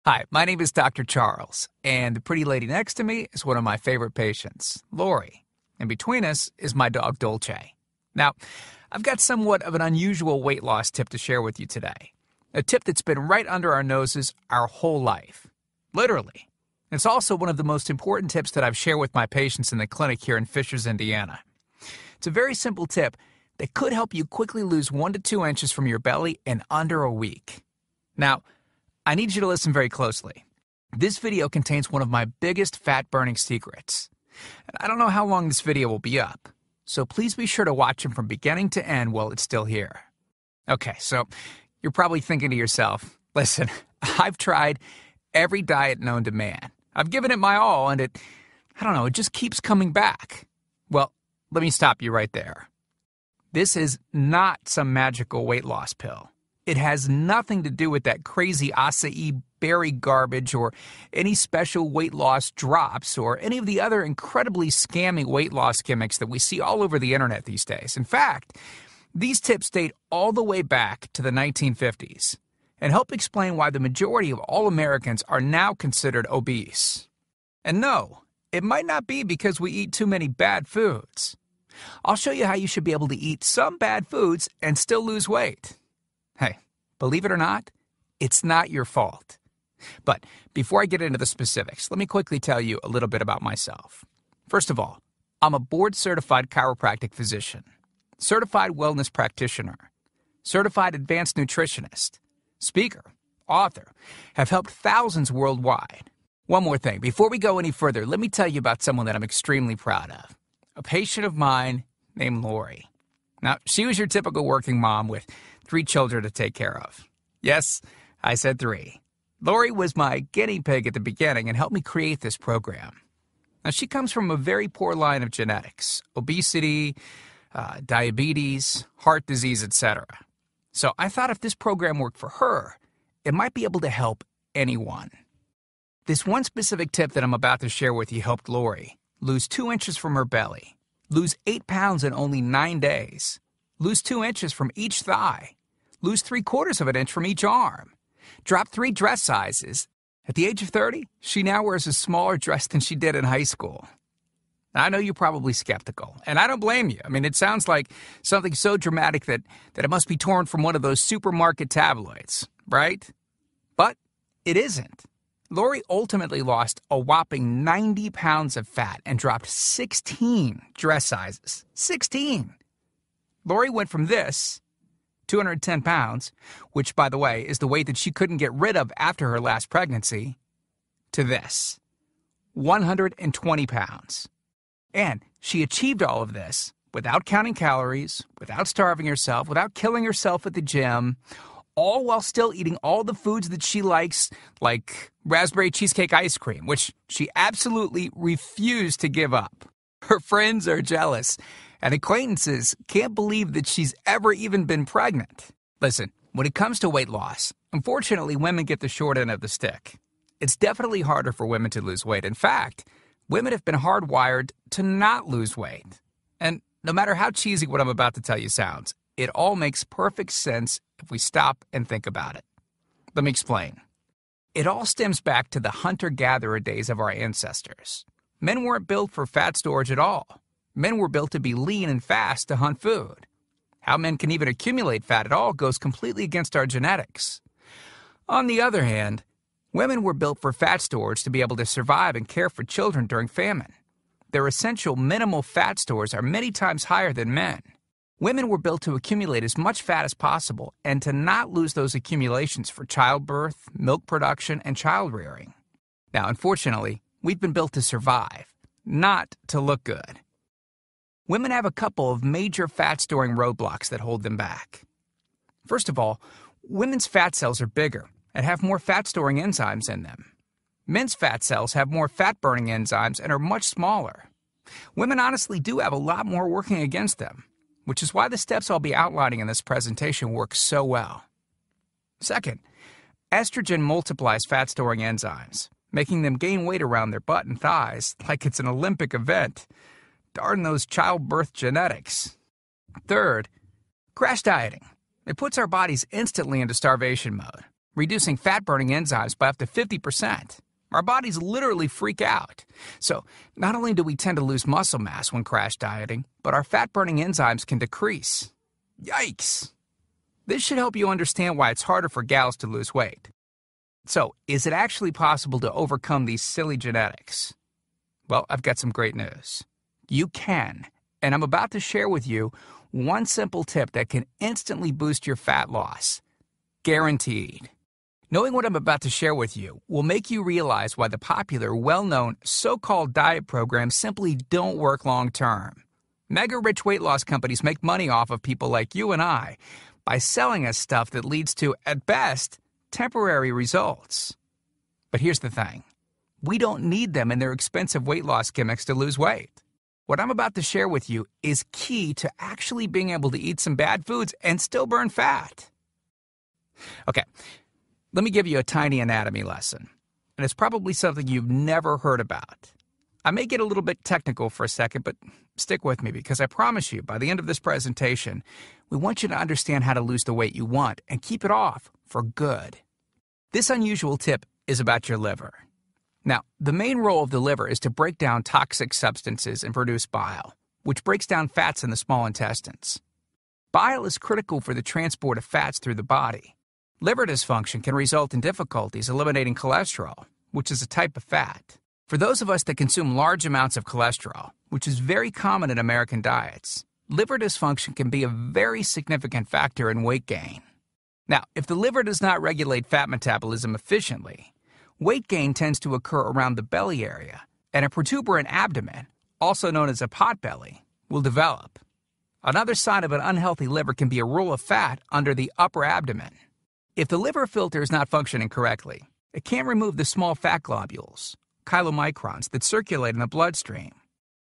Hi, my name is Dr. Charles, and the pretty lady next to me is one of my favorite patients, Lori. And between us is my dog, Dolce. Now, I've got somewhat of an unusual weight loss tip to share with you today. A tip that's been right under our noses our whole life. Literally. It's also one of the most important tips that I've shared with my patients in the clinic here in Fishers, Indiana. It's a very simple tip that could help you quickly lose 1 to 2 inches from your belly in under a week. Now, I need you to listen very closely. This video contains one of my biggest fat-burning secrets. And I don't know how long this video will be up, so please be sure to watch it from beginning to end while it's still here. Okay, so you're probably thinking to yourself, listen, I've tried every diet known to man. I've given it my all, and it just keeps coming back. Well, let me stop you right there. This is not some magical weight loss pill. It has nothing to do with that crazy acai berry garbage or any special weight loss drops or any of the other incredibly scammy weight loss gimmicks that we see all over the internet these days. In fact, these tips date all the way back to the 1950s and help explain why the majority of all Americans are now considered obese. And no, it might not be because we eat too many bad foods. I'll show you how you should be able to eat some bad foods and still lose weight. Hey, believe it or not, it's not your fault. But before I get into the specifics, let me quickly tell you a little bit about myself. First of all, I'm a board-certified chiropractic physician, certified wellness practitioner, certified advanced nutritionist, speaker, author, have helped thousands worldwide. One more thing, before we go any further, let me tell you about someone that I'm extremely proud of, a patient of mine named Lori. Now, she was your typical working mom with 3 children to take care of. Yes, I said 3. Lori was my guinea pig at the beginning and helped me create this program. Now, she comes from a very poor line of genetics, obesity, diabetes, heart disease, etc. So I thought if this program worked for her, it might be able to help anyone. This one specific tip that I'm about to share with you helped Lori lose 2 inches from her belly, lose 8 pounds in only 9 days, lose 2 inches from each thigh, lose 3/4 of an inch from each arm, drop 3 dress sizes. At the age of 30, she now wears a smaller dress than she did in high school. Now, I know you're probably skeptical, and I don't blame you. I mean, it sounds like something so dramatic that it must be torn from one of those supermarket tabloids, right? But it isn't. Lori ultimately lost a whopping 90 pounds of fat and dropped 16 dress sizes. 16! Lori went from this, 210 pounds, which, by the way, is the weight that she couldn't get rid of after her last pregnancy, to this, 120 pounds. And she achieved all of this without counting calories, without starving herself, without killing herself at the gym, all while still eating all the foods that she likes, like raspberry cheesecake ice cream, which she absolutely refused to give up. Her friends are jealous, and acquaintances can't believe that she's ever even been pregnant. Listen, when it comes to weight loss, unfortunately, women get the short end of the stick. It's definitely harder for women to lose weight. In fact, women have been hardwired to not lose weight. And no matter how cheesy what I'm about to tell you sounds, it all makes perfect sense if we stop and think about it. Let me explain. It all stems back to the hunter-gatherer days of our ancestors. Men weren't built for fat storage at all. Men were built to be lean and fast to hunt food. How men can even accumulate fat at all goes completely against our genetics. On the other hand, women were built for fat storage to be able to survive and care for children during famine. Their essential minimal fat stores are many times higher than men. Women were built to accumulate as much fat as possible and to not lose those accumulations for childbirth, milk production, and child rearing. Now, unfortunately, we've been built to survive, not to look good. Women have a couple of major fat-storing roadblocks that hold them back. First of all, women's fat cells are bigger and have more fat-storing enzymes in them. Men's fat cells have more fat-burning enzymes and are much smaller. Women honestly do have a lot more working against them, which is why the steps I'll be outlining in this presentation work so well. Second, estrogen multiplies fat-storing enzymes, making them gain weight around their butt and thighs like it's an Olympic event. Darn those childbirth genetics. Third, crash dieting. It puts our bodies instantly into starvation mode. reducing fat-burning enzymes by up to 50%. Our bodies literally freak out. So not only do we tend to lose muscle mass when crash dieting, but our fat-burning enzymes can decrease. Yikes! This should help you understand why it's harder for gals to lose weight. So, is it actually possible to overcome these silly genetics? Well, I've got some great news. You can, and I'm about to share with you one simple tip that can instantly boost your fat loss. Guaranteed. Knowing what I'm about to share with you will make you realize why the popular, well-known, so-called diet programs simply don't work long-term. Mega-rich weight loss companies make money off of people like you and I by selling us stuff that leads to, at best, temporary results. But here's the thing. We don't need them in their expensive weight loss gimmicks to lose weight. What I'm about to share with you is key to actually being able to eat some bad foods and still burn fat. Okay, let me give you a tiny anatomy lesson. And it's probably something you've never heard about. I may get a little bit technical for a second, but stick with me because I promise you, by the end of this presentation, we want you to understand how to lose the weight you want and keep it off for good. This unusual tip is about your liver. Now, the main role of the liver is to break down toxic substances and produce bile, which breaks down fats in the small intestines. Bile is critical for the transport of fats through the body. Liver dysfunction can result in difficulties eliminating cholesterol, which is a type of fat. For those of us that consume large amounts of cholesterol, which is very common in American diets, liver dysfunction can be a very significant factor in weight gain. Now, if the liver does not regulate fat metabolism efficiently, weight gain tends to occur around the belly area, and a protuberant abdomen, also known as a potbelly, will develop. Another sign of an unhealthy liver can be a roll of fat under the upper abdomen. If the liver filter is not functioning correctly, it can't remove the small fat globules, chylomicrons, that circulate in the bloodstream.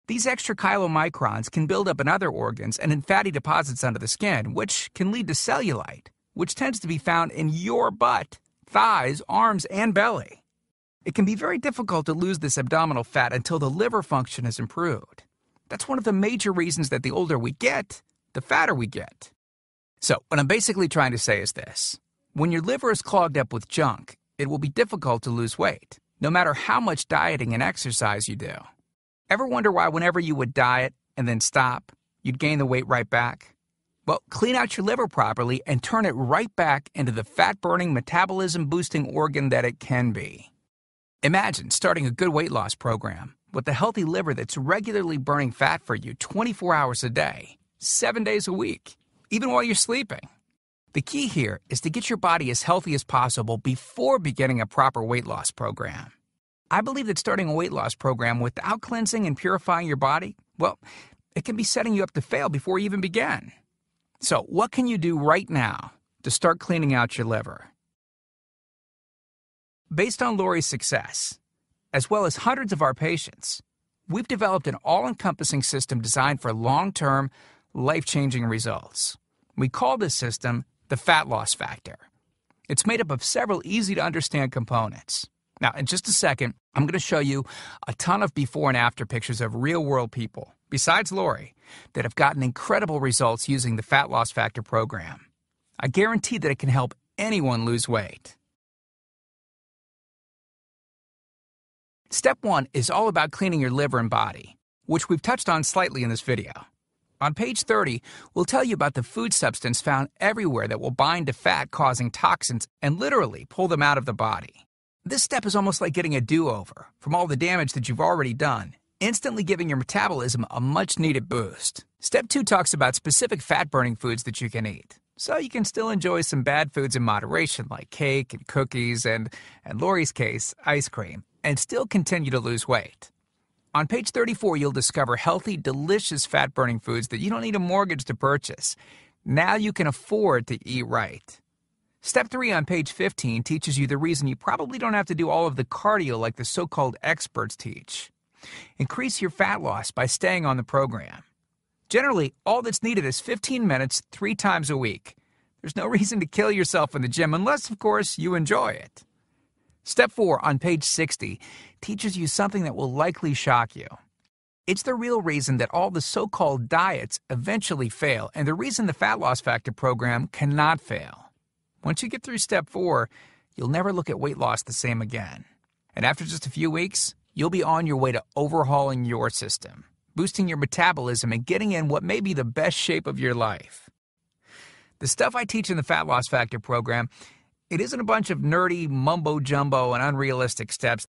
These extra chylomicrons can build up in other organs and in fatty deposits under the skin, which can lead to cellulite, which tends to be found in your butt, thighs, arms, and belly. It can be very difficult to lose this abdominal fat until the liver function is improved. That's one of the major reasons that the older we get, the fatter we get. So, what I'm basically trying to say is this. When your liver is clogged up with junk, it will be difficult to lose weight, no matter how much dieting and exercise you do. Ever wonder why whenever you would diet and then stop, you'd gain the weight right back? Well, clean out your liver properly and turn it right back into the fat-burning, metabolism-boosting organ that it can be. Imagine starting a good weight loss program with a healthy liver that's regularly burning fat for you 24 hours a day, 7 days a week, even while you're sleeping. The key here is to get your body as healthy as possible before beginning a proper weight loss program. I believe that starting a weight loss program without cleansing and purifying your body, well, it can be setting you up to fail before you even begin. So, what can you do right now to start cleaning out your liver? Based on Lori's success, as well as hundreds of our patients, we've developed an all-encompassing system designed for long-term, life-changing results. We call this system the Fat Loss Factor. It's made up of several easy-to-understand components. Now, in just a second, I'm going to show you a ton of before and after pictures of real-world people, besides Lori, that have gotten incredible results using the Fat Loss Factor program. I guarantee that it can help anyone lose weight. Step 1 is all about cleaning your liver and body, which we've touched on slightly in this video. On page 30, we'll tell you about the food substance found everywhere that will bind to fat, causing toxins and literally pull them out of the body. This step is almost like getting a do-over from all the damage that you've already done, instantly giving your metabolism a much-needed boost. Step 2 talks about specific fat-burning foods that you can eat, so you can still enjoy some bad foods in moderation like cake and cookies and, in Lori's case, ice cream, and still continue to lose weight. On page 34, you'll discover healthy, delicious fat-burning foods that you don't need a mortgage to purchase. Now you can afford to eat right. Step 3 on page 15 teaches you the reason you probably don't have to do all of the cardio like the so-called experts teach. Increase your fat loss by staying on the program. Generally, all that's needed is 15 minutes 3 times a week. There's no reason to kill yourself in the gym unless, of course, you enjoy it. Step 4 on page 60 teaches you something that will likely shock you. It's the real reason that all the so-called diets eventually fail, and the reason the Fat Loss Factor program cannot fail. Once you get through step 4, you'll never look at weight loss the same again. And after just a few weeks, you'll be on your way to overhauling your system, boosting your metabolism, and getting in what may be the best shape of your life. The stuff I teach in the Fat Loss Factor program, it isn't a bunch of nerdy mumbo-jumbo and unrealistic steps.